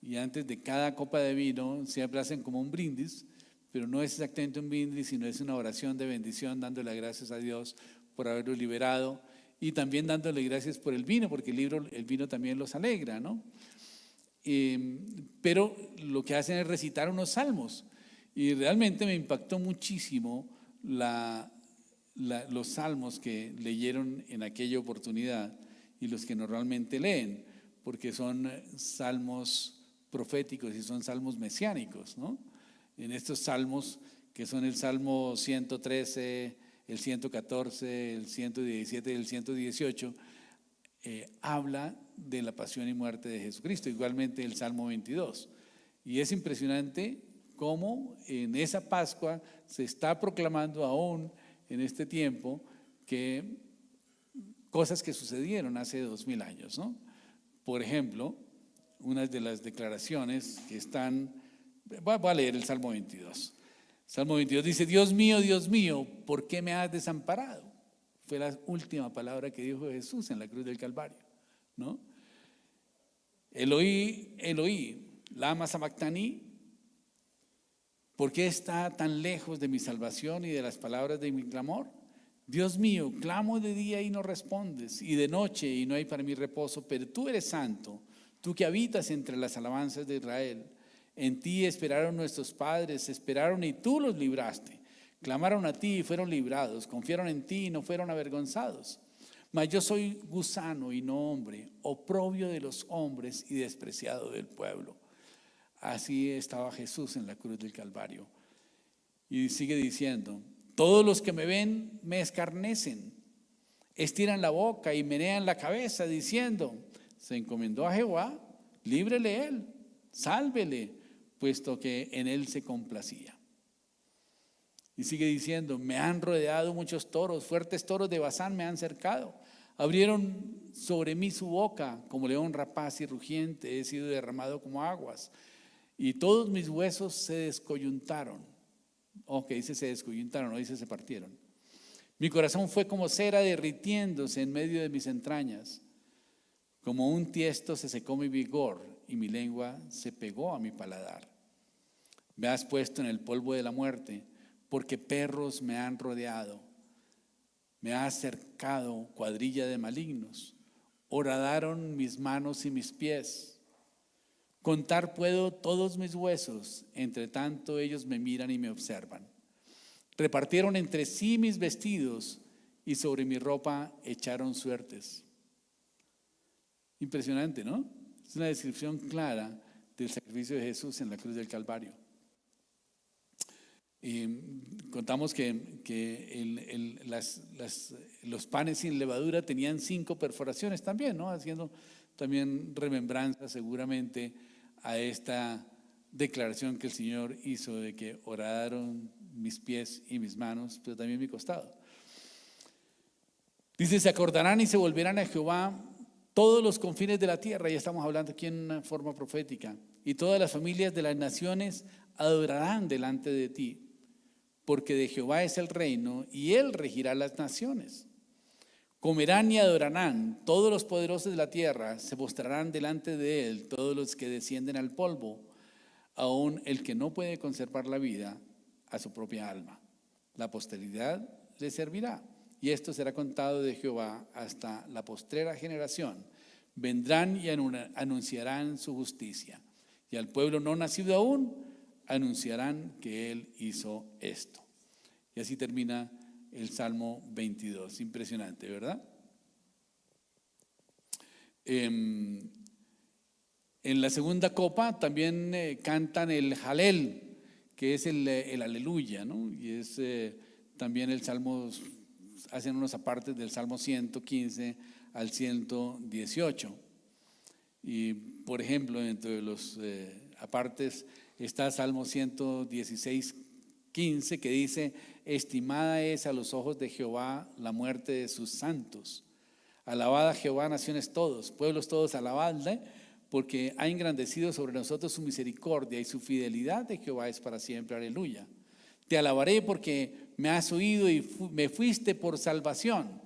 y antes de cada copa de vino siempre hacen como un brindis, pero no es exactamente un brindis, sino es una oración de bendición, dándole gracias a Dios por haberlos liberado y también dándole gracias por el vino, porque el vino también los alegra, ¿no? Pero lo que hacen es recitar unos salmos y realmente me impactó muchísimo los salmos que leyeron en aquella oportunidad y los que normalmente leen, porque son salmos proféticos y son salmos mesiánicos, ¿no? En estos salmos, que son el Salmo 113, el 114, el 117 y el 118, habla de la pasión y muerte de Jesucristo, igualmente el Salmo 22. Y es impresionante cómo en esa Pascua se está proclamando aún en este tiempo que cosas que sucedieron hace 2000 años, ¿no? Por ejemplo, una de las declaraciones que están, voy a leer el Salmo 22. Salmo 22 dice: Dios mío, ¿por qué me has desamparado? Fue la última palabra que dijo Jesús en la cruz del Calvario, ¿no? Eloí, Eloí, lama sabactani, ¿por qué está tan lejos de mi salvación y de las palabras de mi clamor? Dios mío, clamo de día y no respondes, y de noche y no hay para mí reposo, pero tú eres santo, tú que habitas entre las alabanzas de Israel. En ti esperaron nuestros padres, esperaron y tú los libraste. Clamaron a ti y fueron librados, confiaron en ti y no fueron avergonzados. Mas yo soy gusano y no hombre, oprobio de los hombres y despreciado del pueblo. Así estaba Jesús en la cruz del Calvario. Y sigue diciendo: todos los que me ven me escarnecen, estiran la boca y menean la cabeza diciendo: se encomendó a Jehová, líbrele él, sálvele, puesto que en él se complacía. Y sigue diciendo: me han rodeado muchos toros, fuertes toros de Basán me han cercado. Abrieron sobre mí su boca como león rapaz y rugiente, he sido derramado como aguas. Y todos mis huesos se descoyuntaron. Ok, dice se descoyuntaron, no dice se partieron. Mi corazón fue como cera derritiéndose en medio de mis entrañas. Como un tiesto se secó mi vigor y mi lengua se pegó a mi paladar. Me has puesto en el polvo de la muerte, porque perros me han rodeado. Me ha cercado cuadrilla de malignos. Horadaron mis manos y mis pies. Contar puedo todos mis huesos, entre tanto ellos me miran y me observan. Repartieron entre sí mis vestidos y sobre mi ropa echaron suertes. Impresionante, ¿no? Es una descripción clara del sacrificio de Jesús en la cruz del Calvario. Contamos que los panes sin levadura tenían 5 perforaciones también, ¿no? Haciendo también remembranza seguramente a esta declaración que el Señor hizo de que horadaron mis pies y mis manos, pero también mi costado. Dice: se acordarán y se volverán a Jehová todos los confines de la tierra. Ya estamos hablando aquí en una forma profética. Y todas las familias de las naciones adorarán delante de ti, porque de Jehová es el reino y él regirá las naciones. Comerán y adorarán todos los poderosos de la tierra, se postrarán delante de él todos los que descienden al polvo, aun el que no puede conservar la vida a su propia alma. La posteridad le servirá, y esto será contado de Jehová hasta la postrera generación. Vendrán y anunciarán su justicia, y al pueblo no nacido aún anunciarán que él hizo esto. Y así termina el Salmo 22. Impresionante, ¿verdad? En la segunda copa también cantan el Jalel, que es el aleluya, ¿no? Y es también el Salmo hacen unos apartes del Salmo 115 al 118. Y, por ejemplo, dentro de los apartes está Salmo 116, 15, que dice: estimada es a los ojos de Jehová la muerte de sus santos. Alabad a Jehová, naciones todos, pueblos todos, alabadle, porque ha engrandecido sobre nosotros su misericordia, y su fidelidad de Jehová es para siempre. Aleluya. Te alabaré porque me has oído y me fuiste por salvación.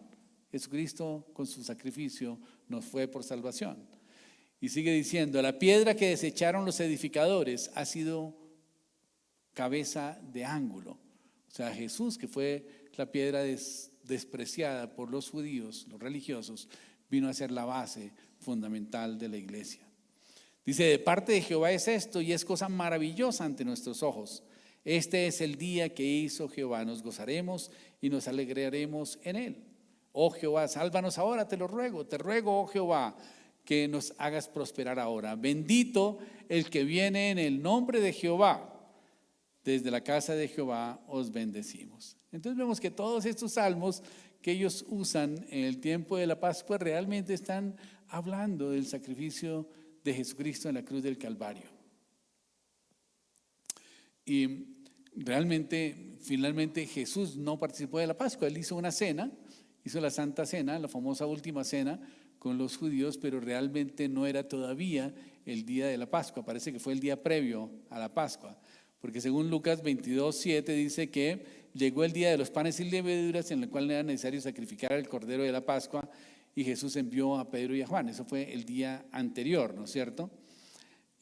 Jesucristo con su sacrificio nos fue por salvación. Y sigue diciendo: la piedra que desecharon los edificadores ha sido cabeza de ángulo. O sea, Jesús, que fue la piedra despreciada por los judíos, los religiosos, vino a ser la base fundamental de la iglesia. Dice: de parte de Jehová es esto, y es cosa maravillosa ante nuestros ojos. Este es el día que hizo Jehová, nos gozaremos y nos alegraremos en él. Oh Jehová, sálvanos ahora, te ruego, oh Jehová, que nos hagas prosperar ahora. Bendito el que viene en el nombre de Jehová. Desde la casa de Jehová os bendecimos. Entonces vemos que todos estos salmos que ellos usan en el tiempo de la Pascua realmente están hablando del sacrificio de Jesucristo en la cruz del Calvario. Y realmente, finalmente, Jesús no participó de la Pascua. Él hizo una cena, hizo la Santa Cena, la famosa última cena con los judíos, pero realmente no era todavía el día de la Pascua. Parece que fue el día previo a la Pascua, porque según Lucas 22:7 dice que llegó el día de los panes sin levaduras, en el cual era necesario sacrificar el cordero de la Pascua, y Jesús envió a Pedro y a Juan. Eso fue el día anterior, ¿no es cierto?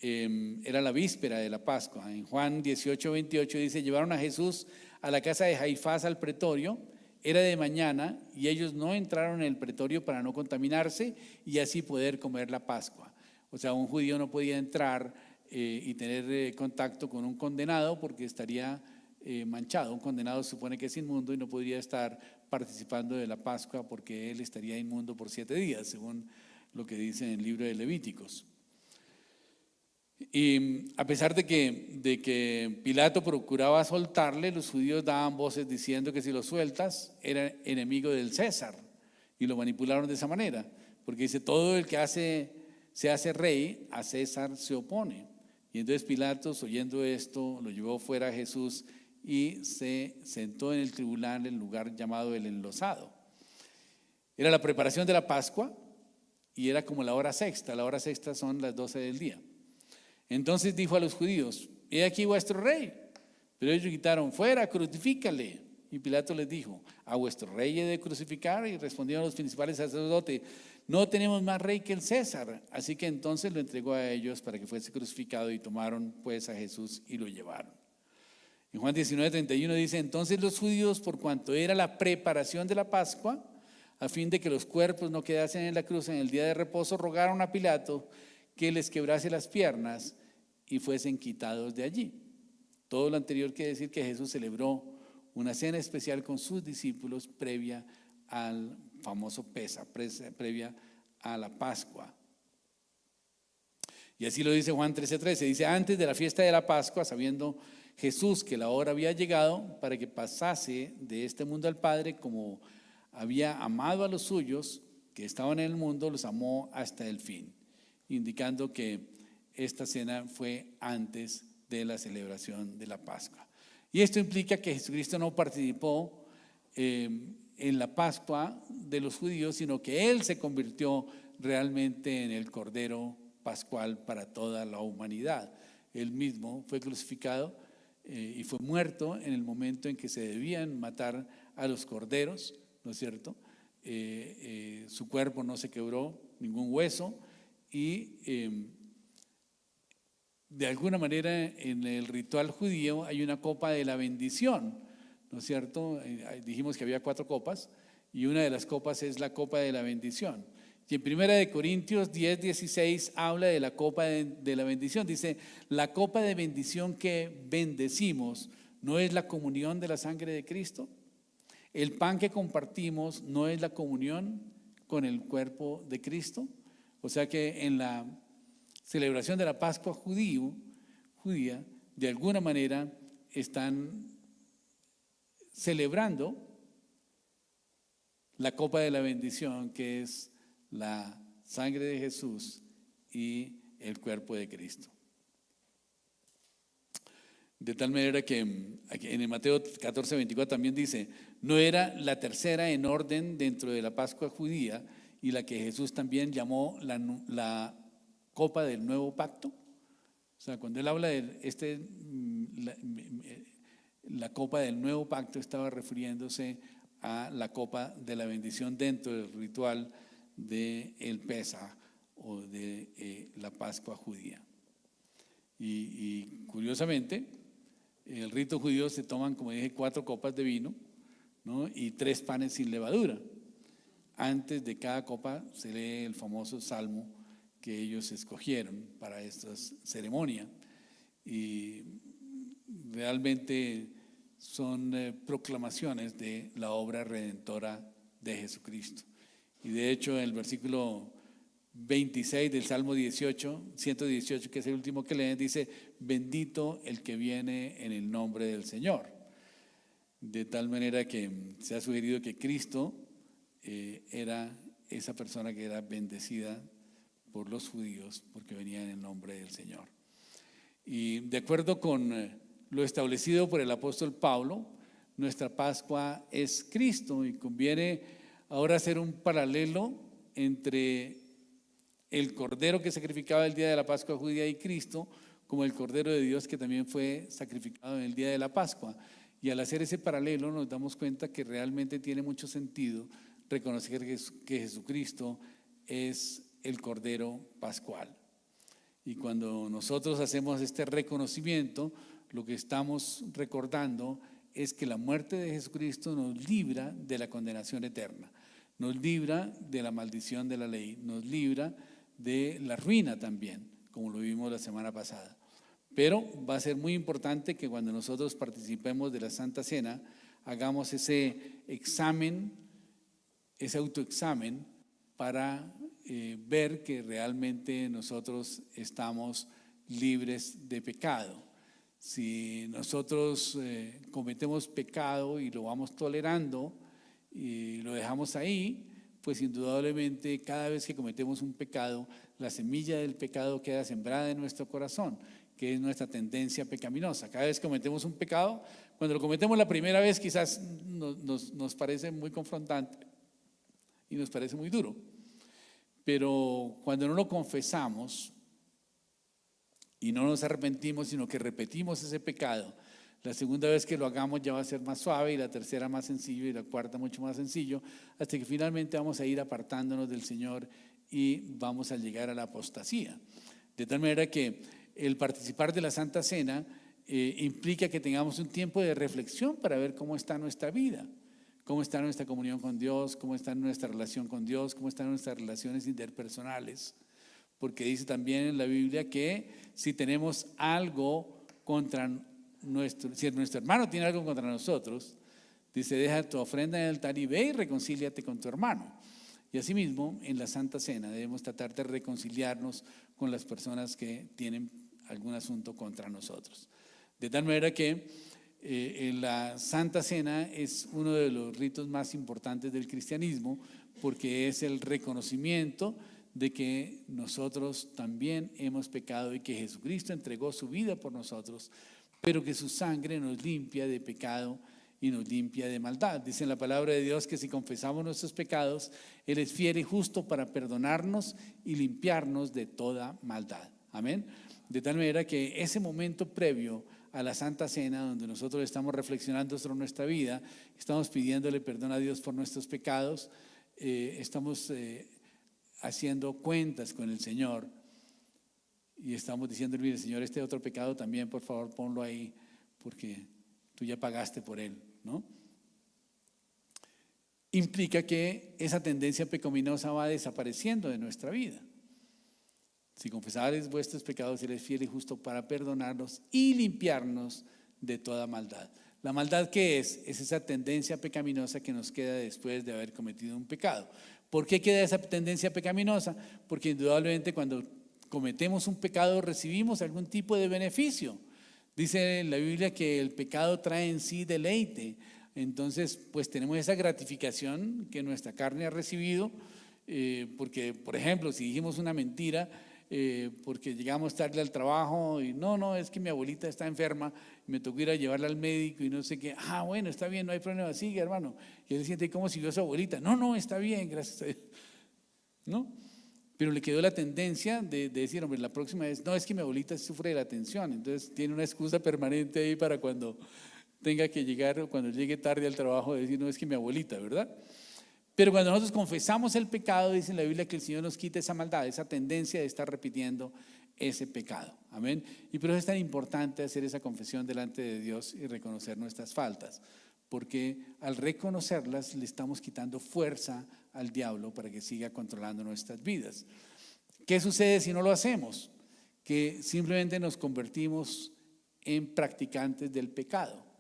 Era la víspera de la Pascua. En Juan 18:28 dice: llevaron a Jesús a la casa de Caifás al pretorio. Era de mañana y ellos no entraron en el pretorio para no contaminarse y así poder comer la Pascua. O sea, un judío no podía entrar y tener contacto con un condenado porque estaría manchado. Un condenado se supone que es inmundo y no podría estar participando de la Pascua porque él estaría inmundo por 7 días, según lo que dice en el libro de Levíticos. Y a pesar de que Pilato procuraba soltarle, los judíos daban voces diciendo que si lo sueltas era enemigo del César, y lo manipularon de esa manera, porque dice: todo el que se hace rey, a César se opone. Y entonces Pilato, oyendo esto, lo llevó fuera a Jesús y se sentó en el tribunal, en el lugar llamado el Enlosado. Era la preparación de la Pascua y era como la hora sexta. La hora sexta son las 12 del día. Entonces dijo a los judíos: he aquí vuestro rey. Pero ellos gritaron: fuera, crucifícale. Y Pilato les dijo: a vuestro rey he de crucificar. Y respondieron los principales sacerdotes: no tenemos más rey que el César. Así que entonces lo entregó a ellos para que fuese crucificado, y tomaron pues a Jesús y lo llevaron. En Juan 19:31 dice: entonces los judíos, por cuanto era la preparación de la Pascua, a fin de que los cuerpos no quedasen en la cruz en el día de reposo, rogaron a Pilato que les quebrase las piernas y fuesen quitados de allí. Todo lo anterior quiere decir que Jesús celebró una cena especial con sus discípulos previa al famoso Pesa, previa a la Pascua. Y así lo dice Juan 13:13. Dice: antes de la fiesta de la Pascua, sabiendo Jesús que la hora había llegado para que pasase de este mundo al Padre, como había amado a los suyos que estaban en el mundo, los amó hasta el fin, indicando que esta cena fue antes de la celebración de la Pascua. Y esto implica que Jesucristo no participó en la Pascua de los judíos, sino que Él se convirtió realmente en el Cordero Pascual para toda la humanidad. Él mismo fue crucificado y fue muerto en el momento en que se debían matar a los corderos, ¿no es cierto? Su cuerpo no se quebró, ningún hueso, y de alguna manera en el ritual judío hay una copa de la bendición, ¿no es cierto? Dijimos que había 4 copas y una de las copas es la copa de la bendición. Y en 1 Corintios 10:16 habla de la copa de la bendición. Dice: la copa de bendición que bendecimos no es la comunión de la sangre de Cristo. El pan que compartimos no es la comunión con el cuerpo de Cristo. O sea que en la celebración de la Pascua judía, de alguna manera están celebrando la copa de la bendición, que es la sangre de Jesús y el cuerpo de Cristo. De tal manera que en el Mateo 14:24 también dice, no era la tercera en orden dentro de la Pascua judía y la que Jesús también llamó la copa del nuevo pacto. O sea, cuando él habla de la copa del nuevo pacto, estaba refiriéndose a la copa de la bendición dentro del ritual del Pesaj o de la Pascua judía. Y curiosamente, en el rito judío se toman, como dije, 4 copas de vino, ¿no? Y 3 panes sin levadura. Antes de cada copa se lee el famoso salmo que ellos escogieron para esta ceremonia. Y realmente son proclamaciones de la obra redentora de Jesucristo. Y de hecho, en el versículo 26 del Salmo 118, que es el último que leen, dice, bendito el que viene en el nombre del Señor. De tal manera que se ha sugerido que Cristo era esa persona que era bendecida por los judíos porque venía en el nombre del Señor. Y de acuerdo con lo establecido por el apóstol Pablo, nuestra Pascua es Cristo, y conviene ahora hacer un paralelo entre el cordero que sacrificaba el día de la Pascua judía y Cristo, como el cordero de Dios que también fue sacrificado en el día de la Pascua. Y al hacer ese paralelo nos damos cuenta que realmente tiene mucho sentido reconocer que Jesucristo es el cordero pascual. Y cuando nosotros hacemos este reconocimiento, lo que estamos recordando es que la muerte de Jesucristo nos libra de la condenación eterna, nos libra de la maldición de la ley, nos libra de la ruina también, como lo vimos la semana pasada. Pero va a ser muy importante que cuando nosotros participemos de la Santa Cena, hagamos ese examen, ese autoexamen para ver que realmente nosotros estamos libres de pecado. Si nosotros cometemos pecado y lo vamos tolerando y lo dejamos ahí, pues indudablemente cada vez que cometemos un pecado, la semilla del pecado queda sembrada en nuestro corazón, que es nuestra tendencia pecaminosa. Cada vez que cometemos un pecado, cuando lo cometemos la primera vez quizás nos parece muy confrontante y nos parece muy duro, pero cuando no lo confesamos y no nos arrepentimos, sino que repetimos ese pecado, la segunda vez que lo hagamos ya va a ser más suave, y la tercera más sencillo, y la cuarta mucho más sencillo, hasta que finalmente vamos a ir apartándonos del Señor y vamos a llegar a la apostasía. De tal manera que el participar de la Santa Cena implica que tengamos un tiempo de reflexión para ver cómo está nuestra vida, cómo está nuestra comunión con Dios, cómo está nuestra relación con Dios, cómo están nuestras relaciones interpersonales. Porque dice también en la Biblia que si tenemos algo contra si nuestro hermano tiene algo contra nosotros, dice, deja tu ofrenda en el altar y ve y reconcíliate con tu hermano. Y asimismo, en la Santa Cena debemos tratar de reconciliarnos con las personas que tienen algún asunto contra nosotros. De tal manera que la Santa Cena es uno de los ritos más importantes del cristianismo, porque es el reconocimiento de que nosotros también hemos pecado y que Jesucristo entregó su vida por nosotros, pero que su sangre nos limpia de pecado y nos limpia de maldad. Dice en la palabra de Dios que si confesamos nuestros pecados, Él es fiel y justo para perdonarnos y limpiarnos de toda maldad. Amén. De tal manera que ese momento previo a la Santa Cena, donde nosotros estamos reflexionando sobre nuestra vida, estamos pidiéndole perdón a Dios por nuestros pecados, estamos haciendo cuentas con el Señor y estamos diciéndole, mire Señor, este otro pecado también, por favor, ponlo ahí, porque tú ya pagaste por él, ¿no? Implica que esa tendencia pecaminosa va desapareciendo de nuestra vida. Si confesareis vuestros pecados, Él es fiel y justo para perdonarnos y limpiarnos de toda maldad. ¿La maldad qué es? Es esa tendencia pecaminosa que nos queda después de haber cometido un pecado. ¿Por qué queda esa tendencia pecaminosa? Porque indudablemente cuando cometemos un pecado recibimos algún tipo de beneficio. Dice en la Biblia que el pecado trae en sí deleite. Entonces, pues tenemos esa gratificación que nuestra carne ha recibido, porque, por ejemplo, si dijimos una mentira, porque llegamos tarde al trabajo y no, es que mi abuelita está enferma, me tocó ir a llevarla al médico y no sé qué, bueno, está bien, no hay problema, sigue, hermano. Y él se siente, ¿cómo siguió su abuelita? No, está bien, gracias a Dios. ¿No? Pero le quedó la tendencia de decir, hombre, la próxima vez, no, es que mi abuelita sufre de la tensión, entonces tiene una excusa permanente ahí para cuando tenga que llegar o cuando llegue tarde al trabajo, decir, no, es que mi abuelita, ¿verdad? Pero cuando nosotros confesamos el pecado, dice en la Biblia que el Señor nos quita esa maldad, esa tendencia de estar repitiendo ese pecado. Amén. Y por eso es tan importante hacer esa confesión delante de Dios y reconocer nuestras faltas, porque al reconocerlas le estamos quitando fuerza al diablo para que siga controlando nuestras vidas. ¿Qué sucede si no lo hacemos? Que simplemente nos convertimos en practicantes del pecado.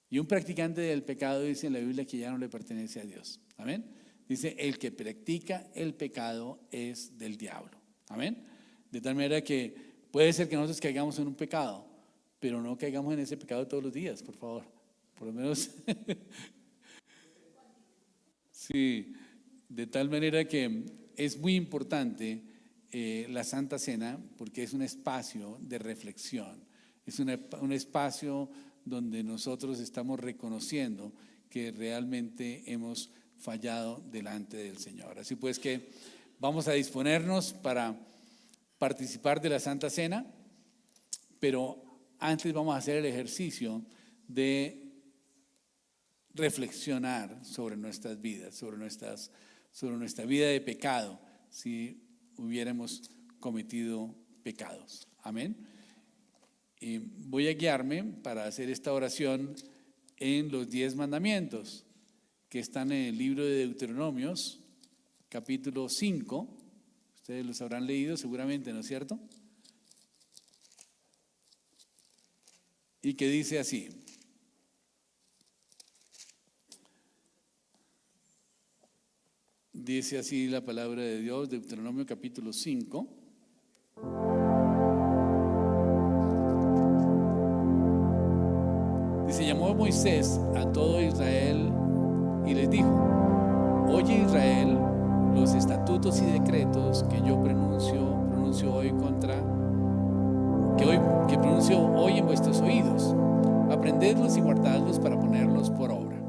Y un practicante del pecado dice en la Biblia que ya no le pertenece a Dios. Amén. Dice, el que practica el pecado es del diablo. Amén. De tal manera que puede ser que nosotros caigamos en un pecado, pero no caigamos en ese pecado todos los días, por favor. Por lo menos. Sí, de tal manera que es muy importante la Santa Cena, porque es un espacio de reflexión. Es un espacio donde nosotros estamos reconociendo que realmente hemos fallado delante del Señor. Así pues que vamos a disponernos para participar de la Santa Cena, pero antes vamos a hacer el ejercicio de reflexionar sobre nuestras vidas, sobre nuestra vida de pecado, si hubiéramos cometido pecados. Amén. Y voy a guiarme para hacer esta oración en los 10 mandamientos que están en el libro de Deuteronomios, capítulo 5. Ustedes los habrán leído seguramente, ¿no es cierto? Y que dice así: dice así la palabra de Dios, Deuteronomio capítulo 5. Dice, llamó Moisés a todo Israel y les dijo: oye Israel, los estatutos y decretos que yo pronuncio hoy que pronuncio hoy en vuestros oídos, aprendedlos y guardadlos para ponerlos por obra.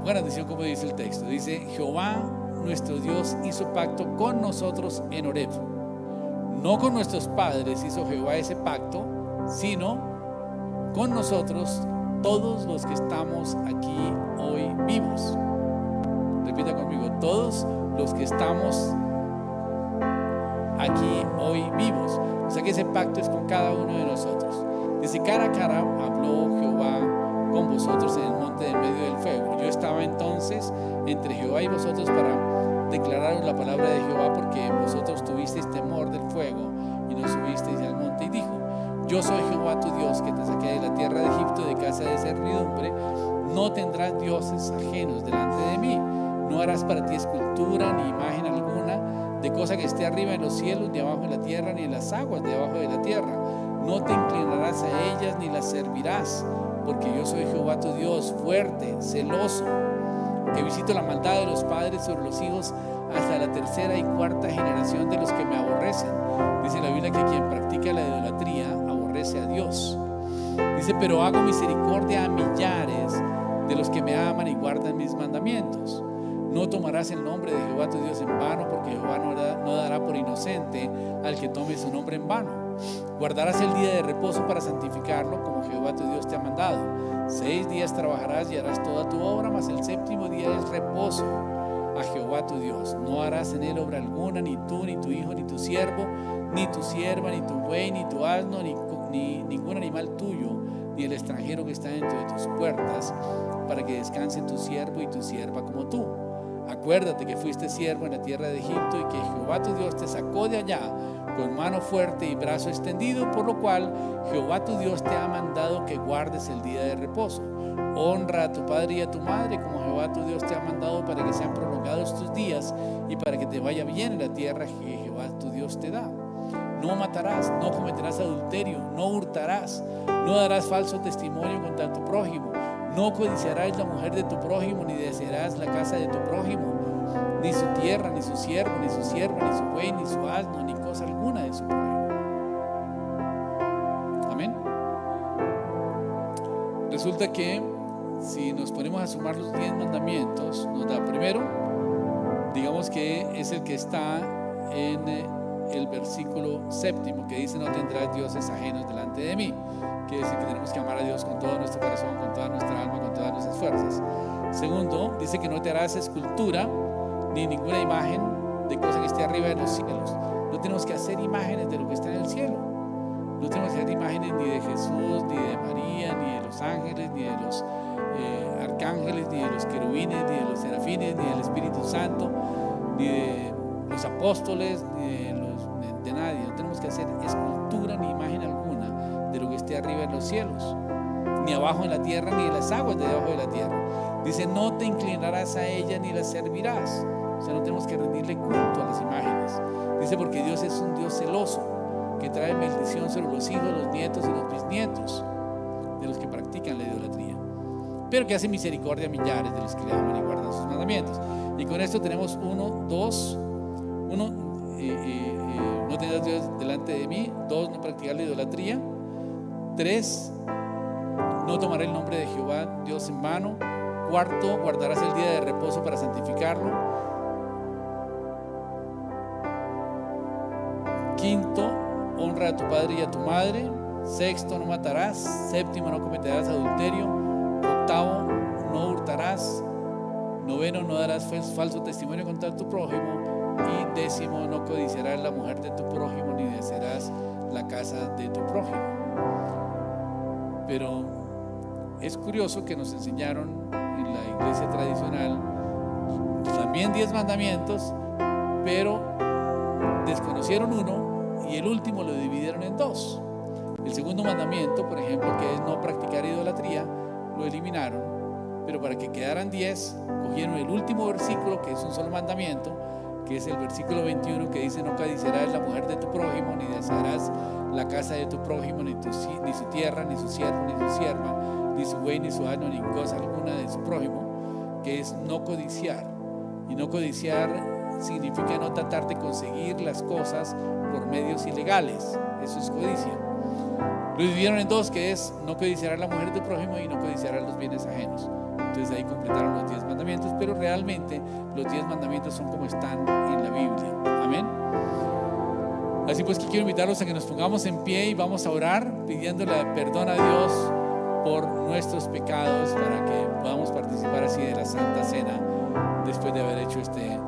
Buena atención como dice el texto. Dice, Jehová nuestro Dios hizo pacto con nosotros en Horeb. No con nuestros padres hizo Jehová ese pacto, sino con nosotros, todos los que estamos aquí hoy vivos. Repita conmigo, todos los que estamos aquí hoy vivos. O sea que ese pacto es con cada uno de nosotros. Dice, cara a cara habló Jehová con vosotros en el monte en medio del fuego. Yo estaba entonces entre Jehová y vosotros para declararos la palabra de Jehová, porque vosotros tuvisteis temor del fuego y no subisteis al monte. Y dijo, yo soy Jehová tu Dios, que te saqué de la tierra de Egipto, de casa de servidumbre. No tendrás dioses ajenos delante de mí. No harás para ti escultura ni imagen alguna de cosa que esté arriba en los cielos, ni abajo en la tierra, ni en las aguas de abajo de la tierra. No te inclinarás a ellas ni las servirás, porque yo soy Jehová tu Dios, fuerte, celoso, que visito la maldad de los padres sobre los hijos hasta la tercera y cuarta generación de los que me aborrecen. Dice la Biblia que quien practica la idolatría aborrece a Dios. Dice, pero hago misericordia a millares de los que me aman y guardan mis mandamientos. No tomarás el nombre de Jehová tu Dios en vano, porque Jehová no dará por inocente al que tome su nombre en vano. Guardarás el día de reposo para santificarlo, como Jehová tu Dios te ha mandado. 6 días trabajarás y harás toda tu obra, mas el 7º día es reposo a Jehová tu Dios. No harás en él obra alguna, ni tú, ni tu hijo, ni tu siervo, ni tu sierva, ni tu buey, ni tu asno, ni ningún animal tuyo, ni el extranjero que está dentro de tus puertas, para que descansen tu siervo y tu sierva como tú. Acuérdate que fuiste siervo en la tierra de Egipto y que Jehová tu Dios te sacó de allá con mano fuerte y brazo extendido, por lo cual Jehová tu Dios te ha mandado que guardes el día de reposo. Honra a tu padre y a tu madre como Jehová tu Dios te ha mandado, para que sean prolongados tus días y para que te vaya bien en la tierra que Jehová tu Dios te da. no matarás, no cometerás adulterio, no hurtarás, no darás falso testimonio contra tu prójimo, no codiciarás la mujer de tu prójimo, ni desearás la casa de tu prójimo, ni su tierra, ni su siervo, ni su sierva, ni su buey, ni su asno, ni cosa alguna de su prójimo. Amén. Resulta que si nos ponemos a sumar los 10 mandamientos, nos da primero, digamos que es el que está en el versículo 7, que dice: no tendrás dioses ajenos delante de mí. Quiere decir que tenemos que amar a Dios con todo nuestro corazón, con toda nuestra alma, con todas nuestras fuerzas. Segundo, dice que no te harás escultura ni ninguna imagen de cosa que esté arriba de los cielos. No tenemos que hacer imágenes de lo que está en el cielo. No tenemos que hacer imágenes ni de Jesús, ni de María, ni de los ángeles, ni de los arcángeles, ni de los querubines, ni de los serafines, ni del Espíritu Santo, ni de los apóstoles, ni de nadie. No tenemos que hacer escultura ni imagen alguna de lo que esté arriba en los cielos, ni abajo en la tierra, ni en las aguas de debajo de la tierra. Dice: no te inclinarás a ella ni la servirás. O sea, no tenemos que rendirle culto a las imágenes. Dice: porque Dios es un Dios celoso, que trae maldición sobre los hijos, los nietos y los bisnietos de los que practican la idolatría, pero que hace misericordia a millares de los que le aman y guardan sus mandamientos. Y con esto tenemos no tendrás Dios delante de mí. 2, no practicar la idolatría. 3, no tomaré el nombre de Jehová Dios en vano. 4, guardarás el día de reposo para santificarlo. 5, honra a tu padre y a tu madre. 6, no matarás. 7, no cometerás adulterio. 8, no hurtarás. 9, no darás falso testimonio contra tu prójimo. Y 10, no codiciarás la mujer de tu prójimo, ni desearás la casa de tu prójimo. Pero es curioso que nos enseñaron en la iglesia tradicional también 10 mandamientos, pero desconocieron uno y el último lo dividieron en 2. El segundo mandamiento, por ejemplo, que es no practicar idolatría, lo eliminaron, pero para que quedaran 10, cogieron el último versículo, que es un solo mandamiento, que es el versículo 21, que dice: no codiciarás la mujer de tu prójimo, ni desearás la casa de tu prójimo, ni su tierra, ni su siervo, ni su sierva, ni su buey, ni su asno, ni cosa alguna de su prójimo, que es no codiciar. Y no codiciar significa no tratar de conseguir las cosas por medios ilegales. Eso es codicia. Lo dividieron en 2, que es: no codiciarás la mujer de tu prójimo y no codiciarás los bienes ajenos. Entonces ahí completaron los 10 mandamientos, pero realmente los 10 mandamientos son como están en la Biblia. Amén. Así pues, que quiero invitarlos a que nos pongamos en pie y vamos a orar pidiéndole perdón a Dios por nuestros pecados, para que podamos participar así de la Santa Cena después de haber hecho este